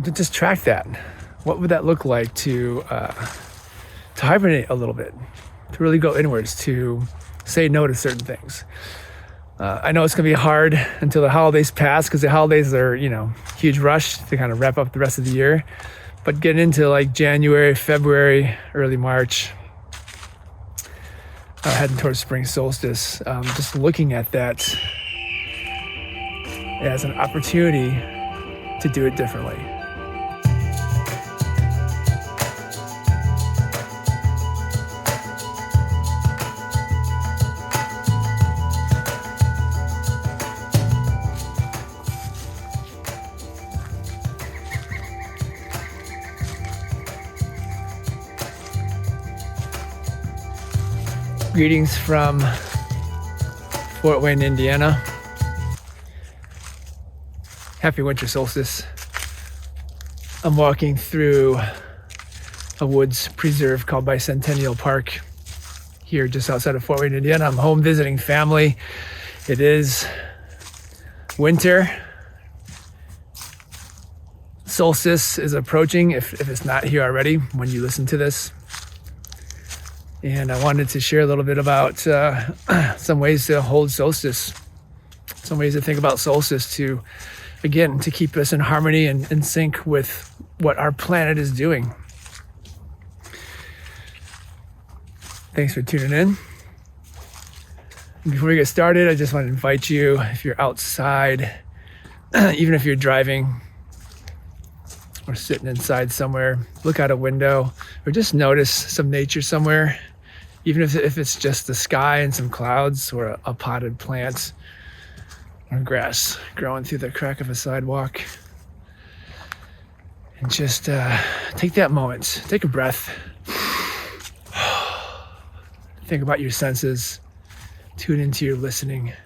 to just track that. What would that look like to hibernate a little bit, to really go inwards, to say no to certain things? I know it's going to be hard until the holidays pass, because the holidays are, huge rush to kind of wrap up the rest of the year. But getting into like January, February, early March, heading towards spring solstice, just looking at that as an opportunity to do it differently. Greetings from Fort Wayne, Indiana. Happy winter solstice. I'm walking through a woods preserve called Bicentennial Park here just outside of Fort Wayne, Indiana. I'm home visiting family. It is winter. Solstice is approaching, if it's not here already when you listen to this. And I wanted to share a little bit about some ways to hold solstice, some ways to think about solstice to keep us in harmony and in sync with what our planet is doing. Thanks for tuning in. Before we get started, I just want to invite you, if you're outside, even if you're driving or sitting inside somewhere, look out a window or just notice some nature somewhere. Even if it's just the sky and some clouds or a potted plant or grass growing through the crack of a sidewalk. And just take that moment, take a breath. Think about your senses, tune into your listening, your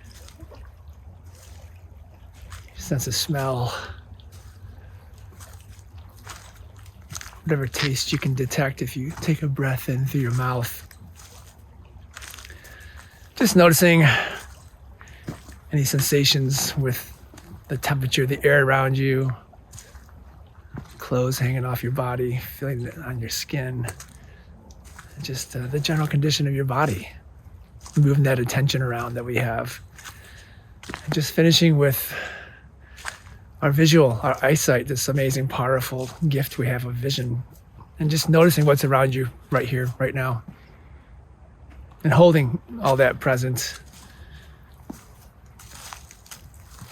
sense of smell, whatever taste you can detect if you take a breath in through your mouth. Just noticing any sensations with the temperature, the air around you, clothes hanging off your body, feeling it on your skin, just the general condition of your body, moving that attention around that we have. And just finishing with our visual, our eyesight, this amazing, powerful gift we have of vision, and just noticing what's around you right here, right now. And holding all that present.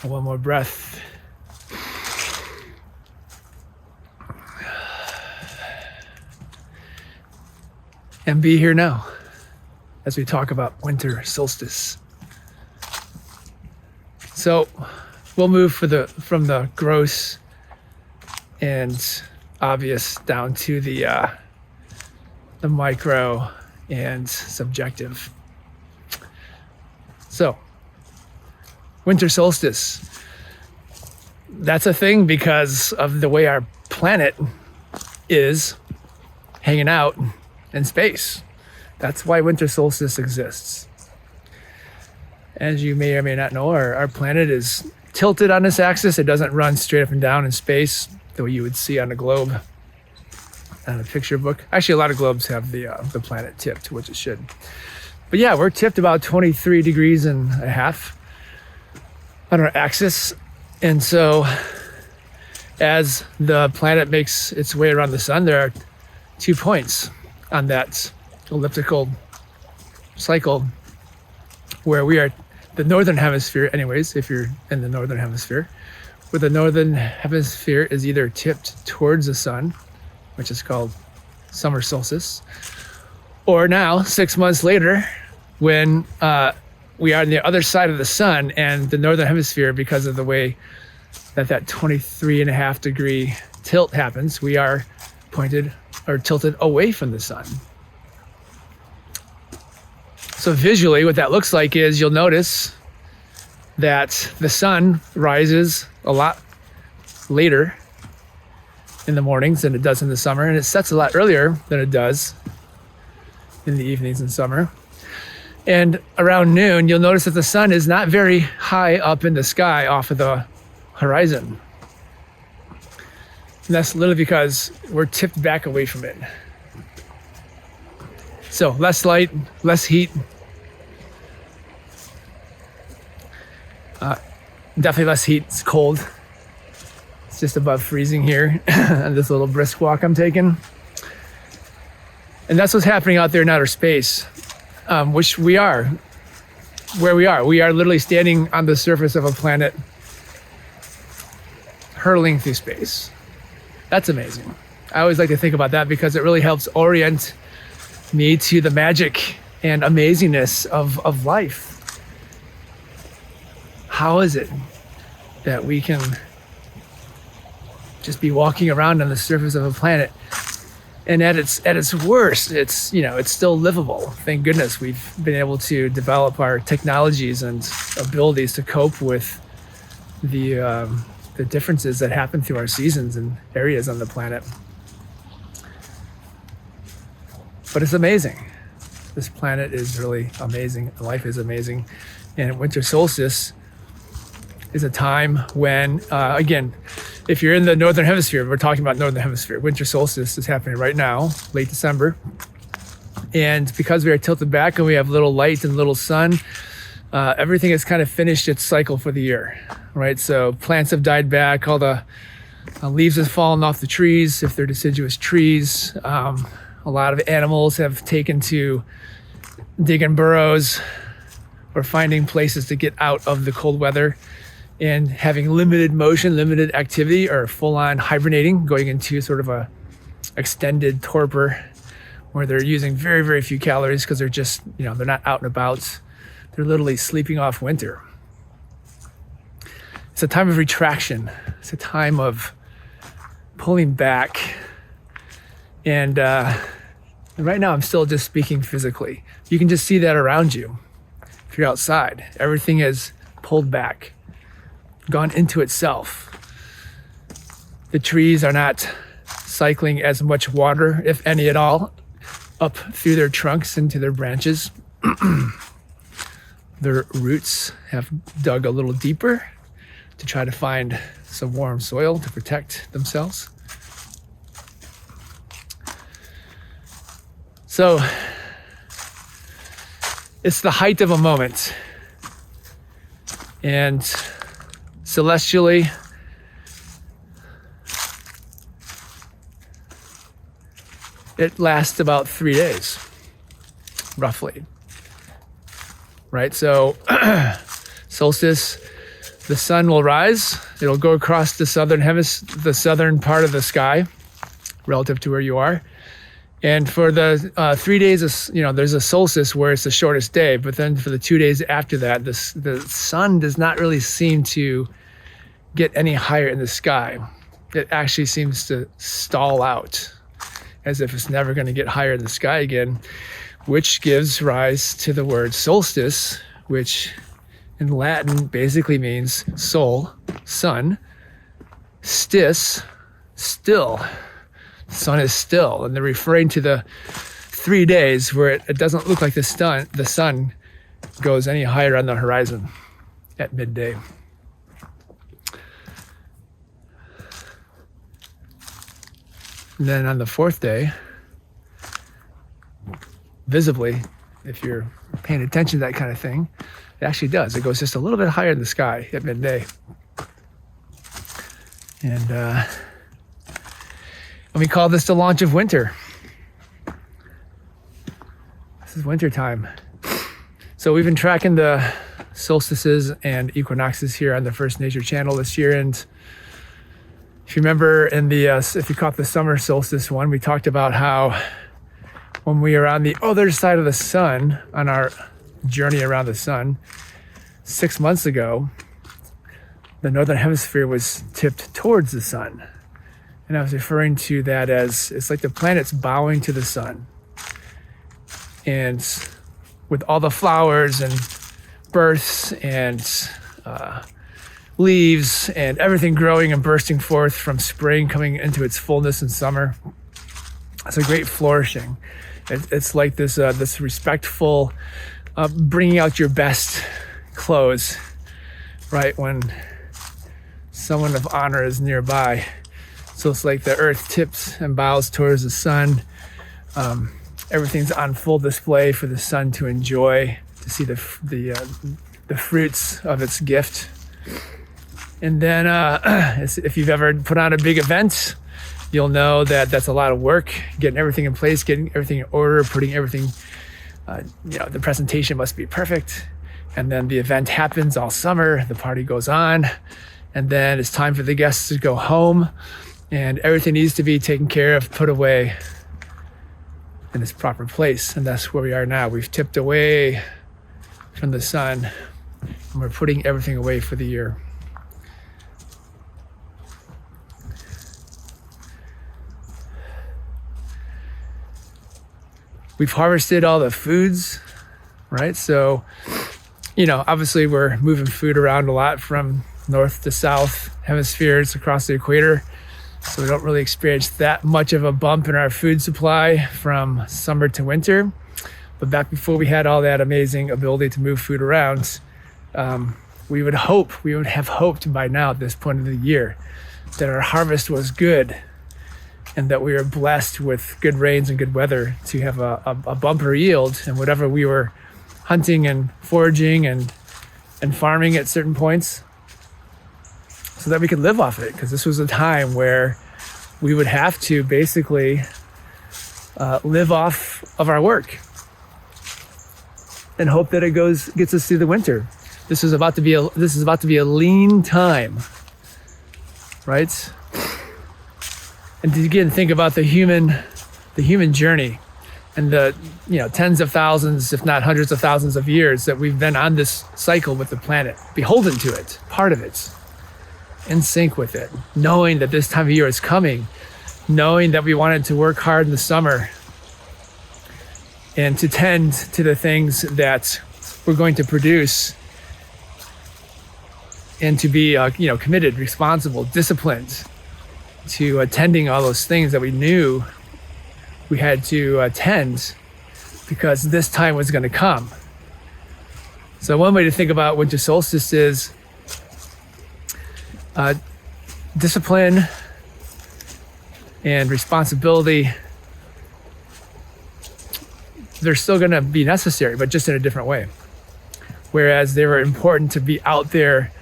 One more breath. And be here now as we talk about winter solstice. So we'll move from the gross and obvious down to the micro and subjective. So, winter solstice. That's a thing because of the way our planet is hanging out in space. That's why winter solstice exists. As you may or may not know, our planet is tilted on its axis. It doesn't run straight up and down in space the way you would see on a globe. On a picture book. Actually, a lot of globes have the planet tipped, which it should. But yeah, we're tipped about 23 degrees and a half on our axis. And so as the planet makes its way around the sun, there are 2 points on that elliptical cycle where we are the northern hemisphere anyways, if you're in the northern hemisphere, where the northern hemisphere is either tipped towards the sun, which is called summer solstice, or now 6 months later when we are on the other side of the sun and the northern hemisphere, because of the way that 23.5 degree tilt happens, we are pointed or tilted away from the sun. So visually what that looks like is you'll notice that the sun rises a lot later in the mornings than it does in the summer, and it sets a lot earlier than it does in the evenings in summer. And around noon, you'll notice that the sun is not very high up in the sky off of the horizon. And that's literally because we're tipped back away from it. So less light, less heat. Definitely less heat. It's cold. It's just above freezing here on this little brisk walk I'm taking. And that's what's happening out there in outer space, which we are, where we are. We are literally standing on the surface of a planet, hurtling through space. That's amazing. I always like to think about that because it really helps orient me to the magic and amazingness of life. How is it that we can just be walking around on the surface of a planet, and at its worst, it's still livable. Thank goodness we've been able to develop our technologies and abilities to cope with the differences that happen through our seasons and areas on the planet. But it's amazing. This planet is really amazing. Life is amazing. And winter solstice is a time when, again, if you're in the Northern Hemisphere, we're talking about Northern Hemisphere, winter solstice is happening right now, late December. And because we are tilted back and we have little light and little sun, everything has kind of finished its cycle for the year, right? So plants have died back, all the leaves have fallen off the trees, if they're deciduous trees. A lot of animals have taken to digging burrows or finding places to get out of the cold weather and having limited motion, limited activity, or full-on hibernating, going into sort of a extended torpor where they're using very, very few calories because they're just, they're not out and about. They're literally sleeping off winter. It's a time of retraction. It's a time of pulling back. And right now I'm still just speaking physically. You can just see that around you. If you're outside, everything is pulled back, gone into itself. The trees are not cycling as much water, if any at all, up through their trunks into their branches. Their roots have dug a little deeper to try to find some warm soil to protect themselves. So it's the height of a moment. And celestially, it lasts about 3 days, roughly. Right? So solstice, the sun will rise. It'll go across the the southern part of the sky relative to where you are. And for the 3 days, there's a solstice where it's the shortest day. But then for the 2 days after that, the sun does not really seem to get any higher in the sky. It actually seems to stall out as if it's never going to get higher in the sky again, which gives rise to the word solstice, which in Latin basically means sol, sun, stis, still. The sun is still, and they're referring to the 3 days where it doesn't look like the sun goes any higher on the horizon at midday. And then on the 4th day, visibly, if you're paying attention to that kind of thing, it actually does. It goes just a little bit higher in the sky at midday. And we call this the launch of winter. This is winter time. So we've been tracking the solstices and equinoxes here on the First Nature channel this year. And if you remember if you caught the summer solstice one, we talked about how when we are on the other side of the sun, on our journey around the sun, 6 months ago, the Northern Hemisphere was tipped towards the sun. And I was referring to that as, it's like the planet's bowing to the sun. And with all the flowers and births and leaves and everything growing and bursting forth from spring coming into its fullness in summer, it's a great flourishing. It's like this respectful bringing out your best clothes, right? When someone of honor is nearby, So it's like the earth tips and bows towards the sun. Everything's on full display for the sun to enjoy, to see the fruits of its gift. And then if you've ever put on a big event, you'll know that that's a lot of work, getting everything in place, getting everything in order, putting everything, the presentation must be perfect. And then the event happens all summer, the party goes on, and then it's time for the guests to go home, and everything needs to be taken care of, put away in its proper place. And that's where we are now. We've tipped away from the sun, and we're putting everything away for the year. We've harvested all the foods, right? So, obviously we're moving food around a lot from north to south hemispheres across the equator. So we don't really experience that much of a bump in our food supply from summer to winter. But back before we had all that amazing ability to move food around, we would have hoped by now at this point of the year that our harvest was good and that we were blessed with good rains and good weather to have a bumper yield and whatever we were hunting and foraging and farming at certain points, so that we could live off it, because this was a time where we would have to basically live off of our work and hope that it gets us through the winter. This is about to be a lean time, right? And to again think about the human journey and the tens of thousands, if not hundreds of thousands of years that we've been on this cycle with the planet, beholden to it, part of it, in sync with it, knowing that this time of year is coming, knowing that we wanted to work hard in the summer and to tend to the things that we're going to produce, and to be committed, responsible, disciplined to attending all those things that we knew we had to attend because this time was going to come. So one way to think about winter solstice is discipline and responsibility. They're still going to be necessary, but just in a different way. Whereas they were important to be out there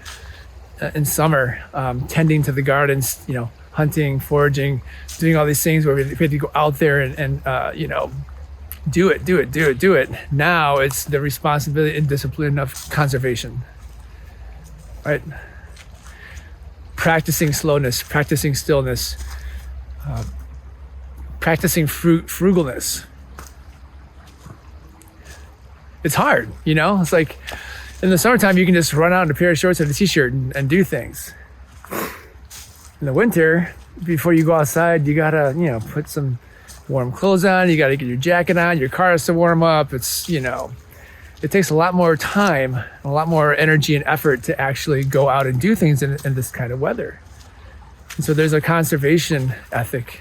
in summer, tending to the gardens, hunting, foraging, doing all these things where we had to go out there and do it. Now it's the responsibility and discipline of conservation, right? Practicing slowness, practicing stillness, practicing frugalness. It's hard, It's like in the summertime, you can just run out in a pair of shorts and a t-shirt and do things. In the winter, before you go outside, you gotta, put some warm clothes on. You gotta get your jacket on. Your car has to warm up. It's, it takes a lot more time, a lot more energy and effort to actually go out and do things in this kind of weather. And so there's a conservation ethic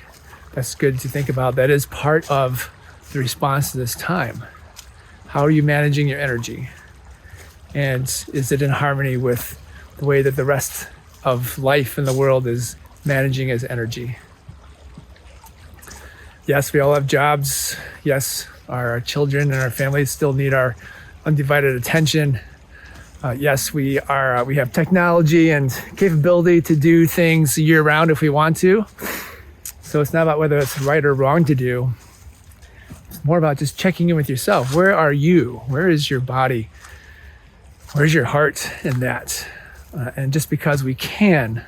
that's good to think about. That is part of the response to this time. How are you managing your energy? And is it in harmony with the way that the rest of life in the world is managing as energy? Yes, we all have jobs. Yes, our children and our families still need our undivided attention. Yes, we have technology and capability to do things year round if we want to. So it's not about whether it's right or wrong to do. It's more about just checking in with yourself. Where are you? Where is your body? Where's your heart in that? And just because we can,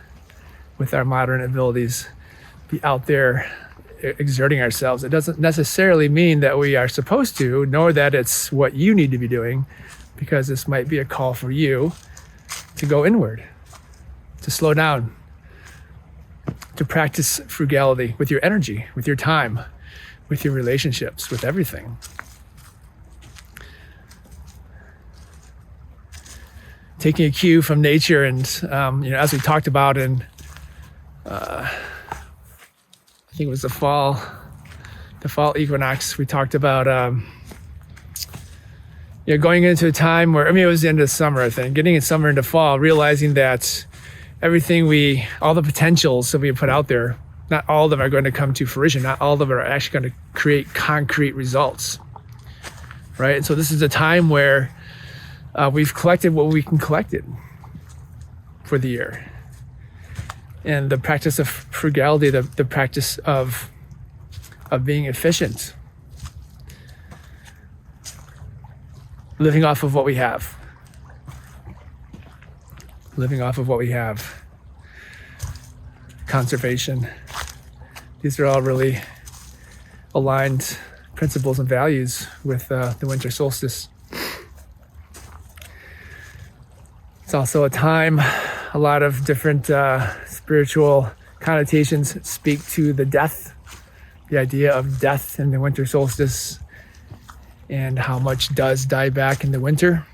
with our modern abilities, be out there exerting ourselves, it doesn't necessarily mean that we are supposed to, nor that it's what you need to be doing, because this might be a call for you to go inward, to slow down, to practice frugality with your energy, with your time, with your relationships, with everything. Taking a cue from nature, and as we talked about in, I think it was the fall equinox, we talked about going into a time where, it was the end of summer, I think, getting in summer into fall, realizing that all the potentials that we put out there Not all of them are going to come to fruition. Not all of them are actually going to create concrete results, right? And so this is a time where we've collected what we can collect it for the year. And the practice of frugality, the practice of being efficient, living off of what we have. Living off of what we have. Conservation. These are all really aligned principles and values with the winter solstice. It's also a time, a lot of different spiritual connotations speak to the death, the idea of death in the winter solstice, and how much does die back in the winter.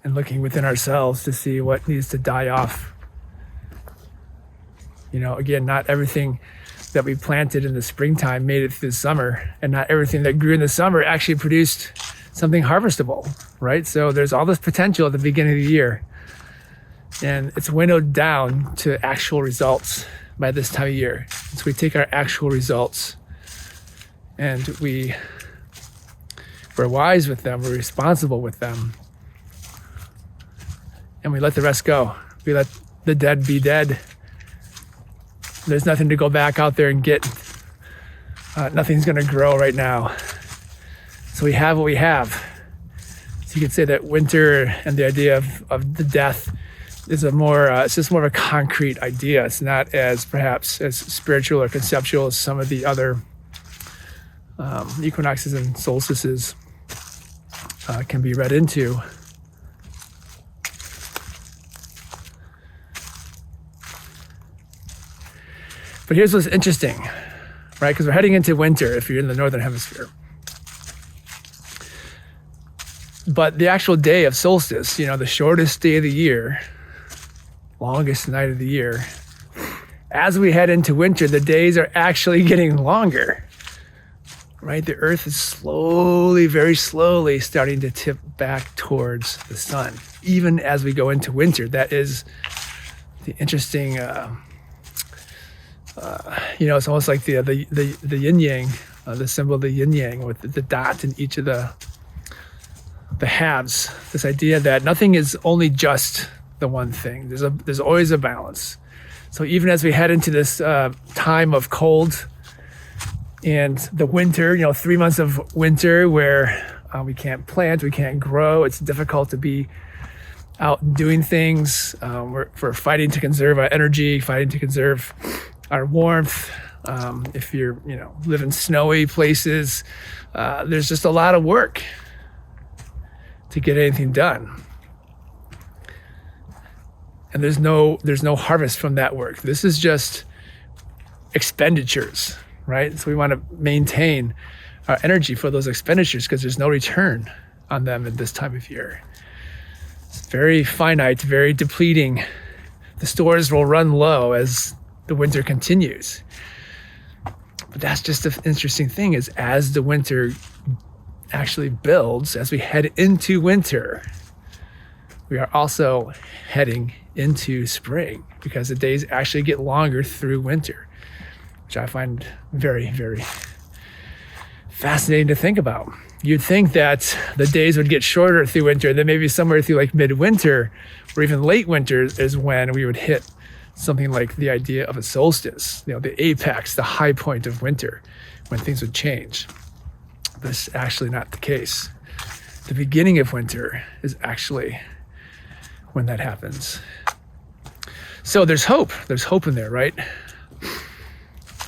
And looking within ourselves to see what needs to die off. You know, again, not everything that we planted in the springtime made it through the summer, and not everything that grew in the summer actually produced something harvestable, right? So there's all this potential at the beginning of the year, and it's winnowed down to actual results by this time of year. So we take our actual results and we're wise with them, we're responsible with them, and we let the rest go. We let the dead be dead. There's nothing to go back out there and get. Nothing's going to grow right now. So we have what we have. So you could say that winter and the idea of the death is it's just more of a concrete idea. It's not as perhaps as spiritual or conceptual as some of the other equinoxes and solstices can be read into. But here's what's interesting, right? Because we're heading into winter if you're in the northern hemisphere. But the actual day of solstice, you know, the shortest day of the year, longest night of the year, as we head into winter, the days are actually getting longer, right? The earth is slowly, very slowly starting to tip back towards the sun, even as we go into winter. That is the interesting... you know, it's almost like the yin yang, the symbol of the yin yang with the dot in each of the halves. This idea that nothing is only just the one thing. There's always a balance. So even as we head into this time of cold and the winter, you know, 3 months of winter where we can't plant, we can't grow. It's difficult to be out doing things. We're fighting to conserve our energy, fighting to conserve our warmth. If you're, you know, live in snowy places, there's just a lot of work to get anything done. And there's no harvest from that work. This is just expenditures, right? So we want to maintain our energy for those expenditures because there's no return on them at this time of year. It's very finite, very depleting. The stores will run low as the winter continues. But that's just the interesting thing is as the winter actually builds, as we head into winter, we are also heading into spring because the days actually get longer through winter, which I find very, very fascinating to think about. You'd think that the days would get shorter through winter, then maybe somewhere through like midwinter or even late winter is when we would hit something like the idea of a solstice, you know, the apex, the high point of winter, when things would change. But it's actually not the case. The beginning of winter is actually when that happens. So there's hope. There's hope in there, right?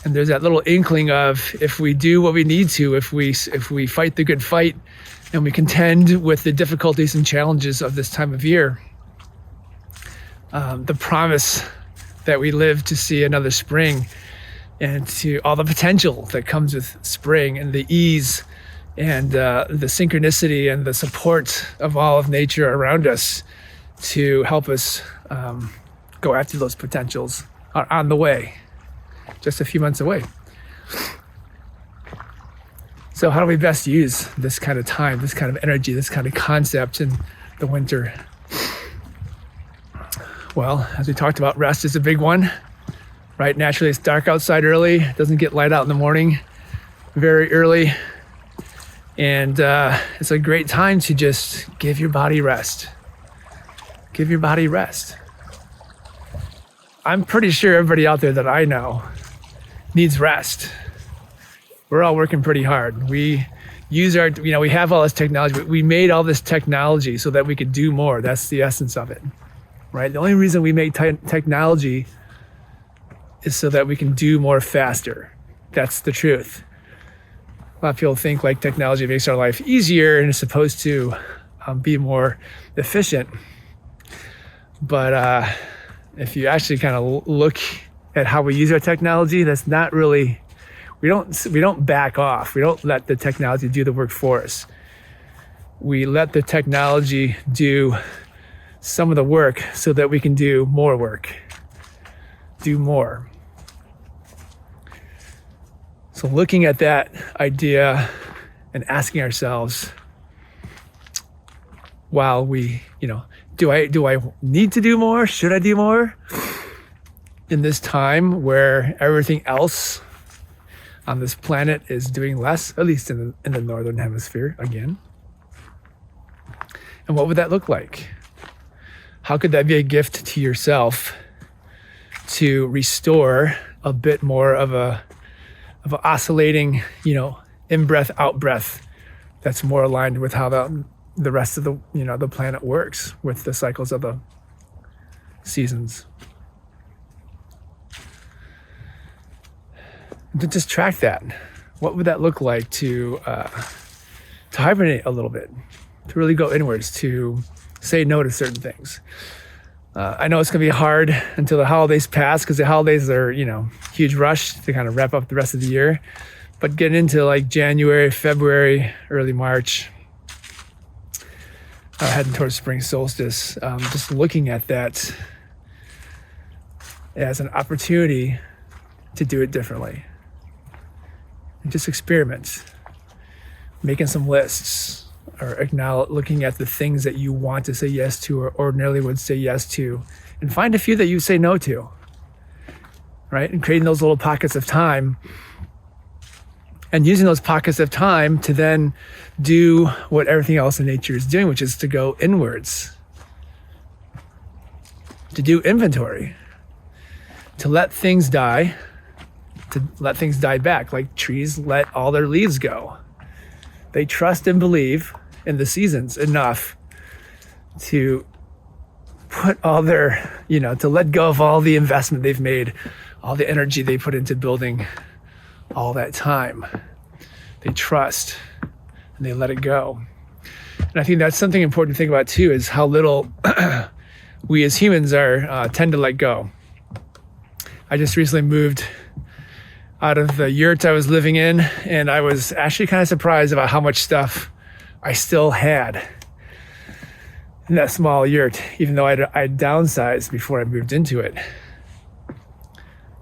And there's that little inkling of if we do what we need to, if we fight the good fight and we contend with the difficulties and challenges of this time of year, the promise that we live to see another spring and to all the potential that comes with spring and the ease and the synchronicity and the support of all of nature around us to help us go after those potentials are on the way, just a few months away. So how do we best use this kind of time, this kind of energy, this kind of concept in the winter? Well, as we talked about, rest is a big one, right? Naturally, it's dark outside early. It doesn't get light out in the morning very early. And it's a great time to just give your body rest. Give your body rest. I'm pretty sure everybody out there that I know needs rest. We're all working pretty hard. We use we have all this technology, but we made all this technology so that we could do more. That's the essence of it, right? The only reason we make technology is so that we can do more faster. That's the truth. A lot of people think like technology makes our life easier and is supposed to be more efficient. But if you actually kind of look at how we use our technology, that's not really, we don't back off. We don't let the technology do the work for us. We let the technology do some of the work so that we can do more work, do more. So looking at that idea and asking ourselves, while we, do I need to do more? Should I do more? In this time where everything else on this planet is doing less, at least in the northern hemisphere again. And what would that look like? How could that be a gift to yourself to restore a bit more of a oscillating, in breath, out breath, that's more aligned with how the rest of the planet works with the cycles of the seasons. To just track that. What would that look like to hibernate a little bit, to really go inwards, to say no to certain things? I know it's going to be hard until the holidays pass, because the holidays are, huge rush to kind of wrap up the rest of the year. But getting into like January, February, early March, heading towards spring solstice, just looking at that as an opportunity to do it differently. And just experiment, making some lists, or looking at the things that you want to say yes to or ordinarily would say yes to, and find a few that you say no to, right? And creating those little pockets of time, and using those pockets of time to then do what everything else in nature is doing, which is to go inwards, to do inventory, to let things die, to let things die back, like trees let all their leaves go. They trust and believe in the seasons enough to put all their, to let go of all the investment they've made, all the energy they put into building all that time. They trust and they let it go. And I think that's something important to think about too, is how little we as humans tend to let go. I just recently moved out of the yurt I was living in, and I was actually kind of surprised about how much stuff I still had in that small yurt, even though I'd downsized before I moved into it.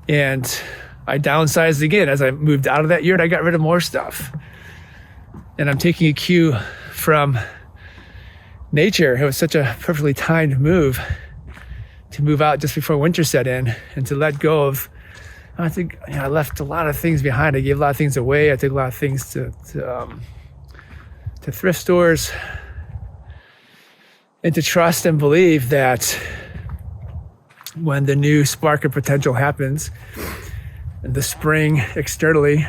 And I downsized again. As I moved out of that yurt, I got rid of more stuff. And I'm taking a cue from nature. It was such a perfectly timed move to move out just before winter set in, and to let go of, I think, I left a lot of things behind. I gave a lot of things away. I took a lot of things to thrift stores, and to trust and believe that when the new spark of potential happens, and the spring externally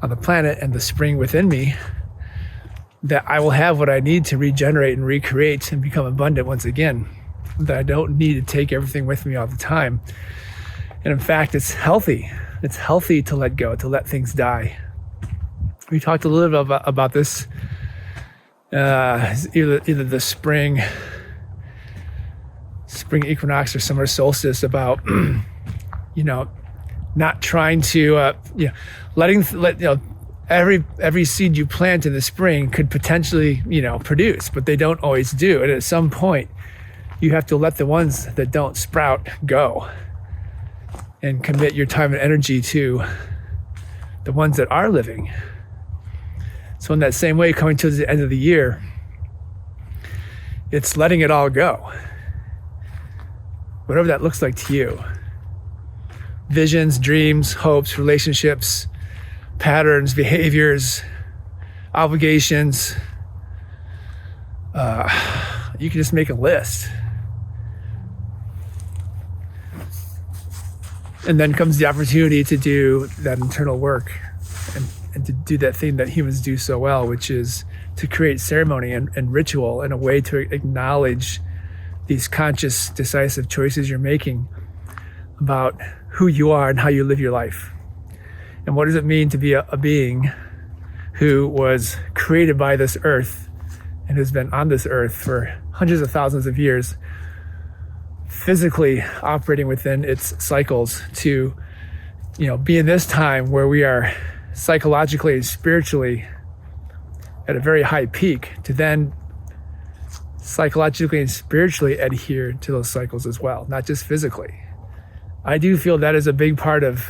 on the planet and the spring within me, that I will have what I need to regenerate and recreate and become abundant once again. That I don't need to take everything with me all the time. And in fact, it's healthy. It's healthy to let go, to let things die. We talked a little bit about this, either the spring equinox or summer solstice, about not trying to every seed you plant in the spring could potentially produce, but they don't always do. And at some point, you have to let the ones that don't sprout go, and commit your time and energy to the ones that are living. So in that same way, coming to the end of the year, it's letting it all go. whatever that looks like to you. Visions, dreams, hopes, relationships, patterns, behaviors, obligations. You can just make a list. And then comes the opportunity to do that internal work and to do that thing that humans do so well, which is to create ceremony and ritual in a way to acknowledge these conscious, decisive choices you're making about who you are and how you live your life. And what does it mean to be a being who was created by this earth and who's been on this earth for hundreds of thousands of years, physically operating within its cycles to, be in this time where we are psychologically and spiritually at a very high peak, to then psychologically and spiritually adhere to those cycles as well, not just physically. I do feel that is a big part of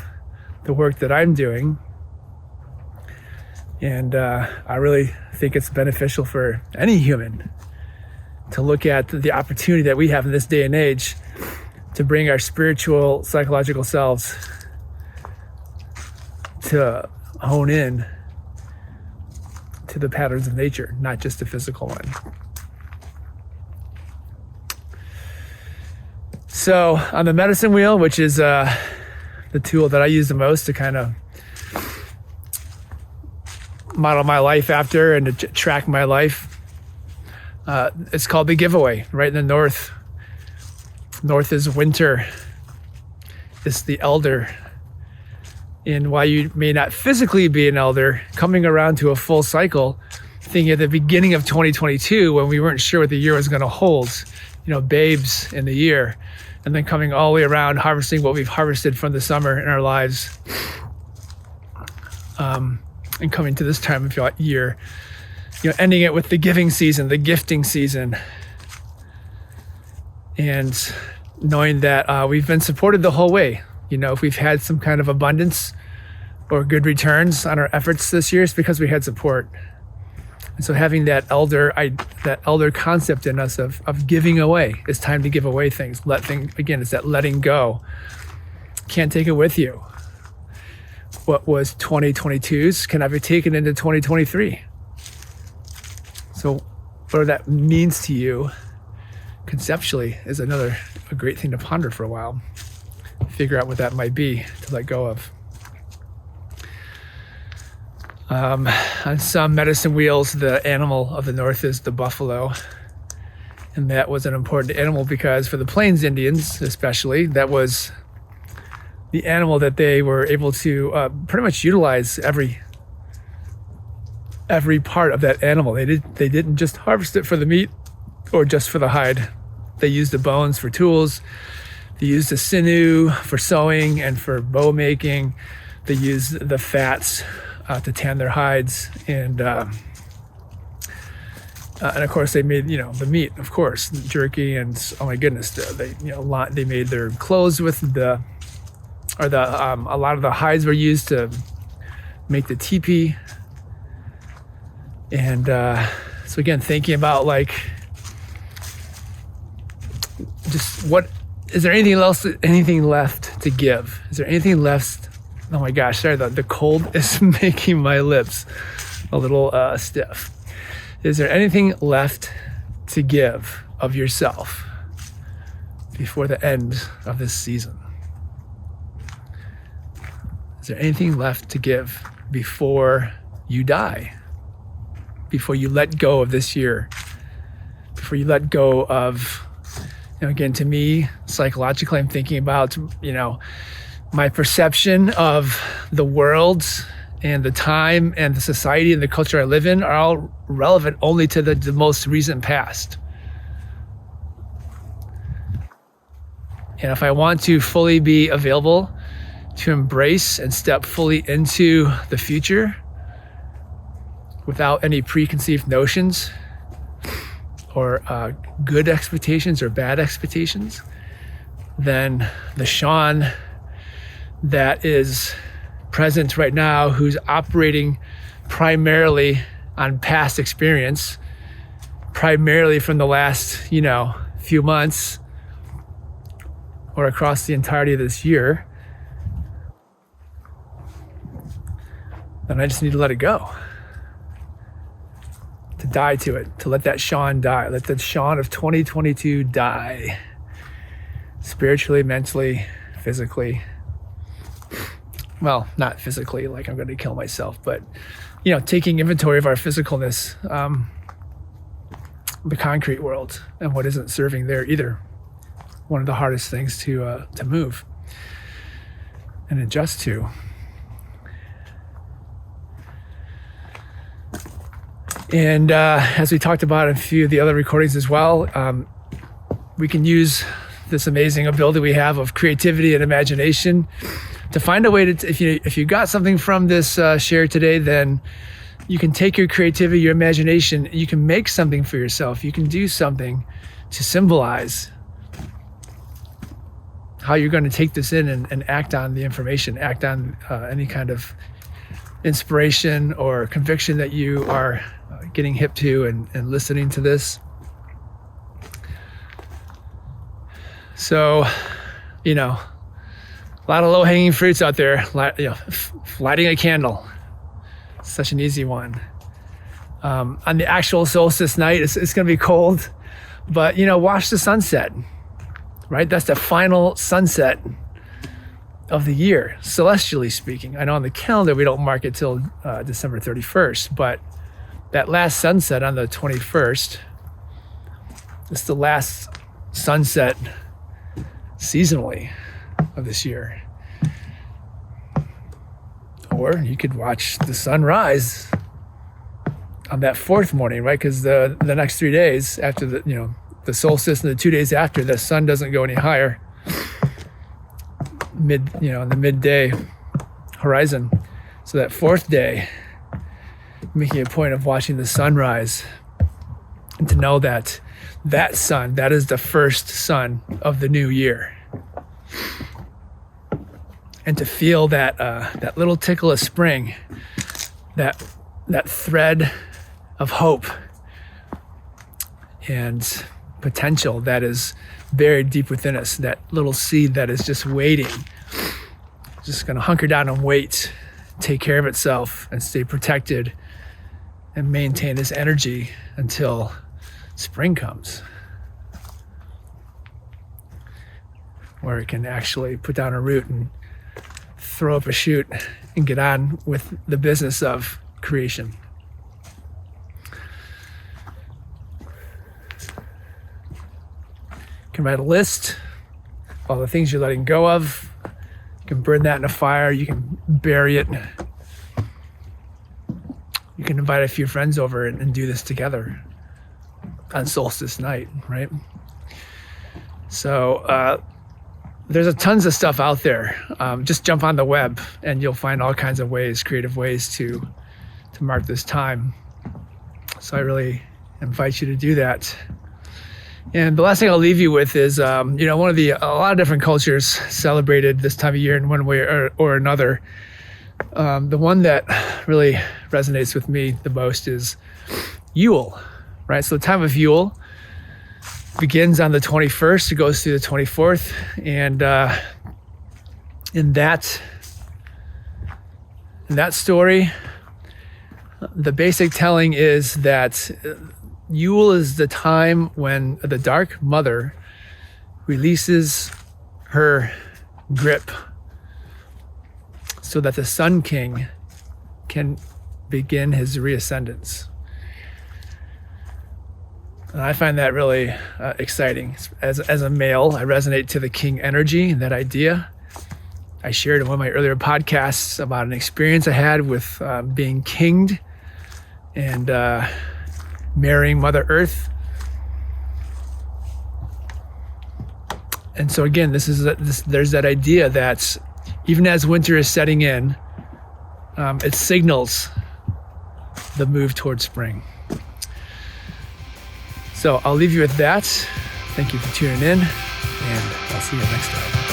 the work that I'm doing. And I really think it's beneficial for any human to look at the opportunity that we have in this day and age to bring our spiritual, psychological selves to hone in to the patterns of nature, not just the physical one. So on the medicine wheel, which is the tool that I use the most to kind of model my life after and to track my life, it's called the giveaway. Right in the north is winter. It's the elder. And while you may not physically be an elder, coming around to a full cycle, thinking at the beginning of 2022 when we weren't sure what the year was going to hold, babes in the year, and then coming all the way around, harvesting what we've harvested from the summer in our lives, and coming to this time of year, ending it with the giving season, the gifting season, and knowing that we've been supported the whole way. If we've had some kind of abundance or good returns on our efforts this year, it's because we had support. And so having that elder concept in us of giving away, it's time to give away things. It's that letting go. Can't take it with you. What was 2022's can I be taken into 2023? So whatever that means to you conceptually is a great thing to ponder for a while. Figure out what that might be to let go of. On some medicine wheels, the animal of the north is the buffalo. And that was an important animal because for the Plains Indians especially, that was the animal that they were able to pretty much utilize every part of that animal. They didn't just harvest it for the meat or just for the hide. They used the bones for tools. They used the sinew for sewing and for bow making. They used the fats to tan their hides, and of course they made the meat, of course, jerky, and oh my goodness, they made their clothes with a lot of the hides were used to make the teepee, and so again, thinking about just what. Is there anything left to give? Is there anything left? Oh my gosh, sorry, the cold is making my lips a little stiff. Is there anything left to give of yourself before the end of this season? Is there anything left to give before you die? Before you let go of this year? Before you let go of... Again, to me, psychologically, I'm thinking about, my perception of the world and the time and the society and the culture I live in are all relevant only to the most recent past. And if I want to fully be available to embrace and step fully into the future without any preconceived notions or good expectations or bad expectations, then the Shawn that is present right now, who's operating primarily on past experience, primarily from the last, few months, or across the entirety of this year, then I just need to let it go. To die to it, to let that Shawn die. Let the Shawn of 2022 die. Spiritually, mentally, physically. Well, not physically, like I'm going to kill myself, but, taking inventory of our physicalness, the concrete world, and what isn't serving there either. One of the hardest things to move and adjust to. And as we talked about in a few of the other recordings as well, we can use this amazing ability we have of creativity and imagination to find a way to, if you got something from this share today, then you can take your creativity, your imagination, and you can make something for yourself. You can do something to symbolize how you're going to take this in and act on the information, act on any kind of inspiration or conviction that you are getting hip to and listening to this. So, a lot of low-hanging fruits out there. Lighting a candle, such an easy one. On the actual solstice night, it's going to be cold, but watch the sunset. Right, that's the final sunset of the year, celestially speaking. I know on the calendar we don't mark it till December 31st, but that last sunset on the 21st, it's the last sunset seasonally of this year. Or you could watch the sunrise on that fourth morning, right? Because the next 3 days after the solstice and the 2 days after, the sun doesn't go any higher. In the midday horizon. So that fourth day, making a point of watching the sunrise, and to know that sun, that is the first sun of the new year. And to feel that little tickle of spring, that thread of hope and potential that is buried deep within us, that little seed that is just waiting, just going to hunker down and wait, take care of itself and stay protected and maintain this energy until spring comes, where it can actually put down a root and throw up a shoot and get on with the business of creation. You can write a list of all the things you're letting go of. You can burn that in a fire. You can bury it. You can invite a few friends over and do this together on solstice night, right? So there's tons of stuff out there. Just jump on the web and you'll find all kinds of ways, creative ways to mark this time. So I really invite you to do that. And the last thing I'll leave you with is, a lot of different cultures celebrated this time of year in one way or another. The one that really resonates with me the most is Yule, right? So the time of Yule begins on the 21st, it goes through the 24th, and in that story, the basic telling is that Yule is the time when the Dark Mother releases her grip so that the Sun King can begin his reascendance. And I find that really exciting. As a male, I resonate to the king energy, that idea. I shared in one of my earlier podcasts about an experience I had with being kinged and marrying Mother Earth. And so again, there's that idea that even as winter is setting in, it signals the move towards spring. So I'll leave you with that. Thank you for tuning in, and I'll see you next time.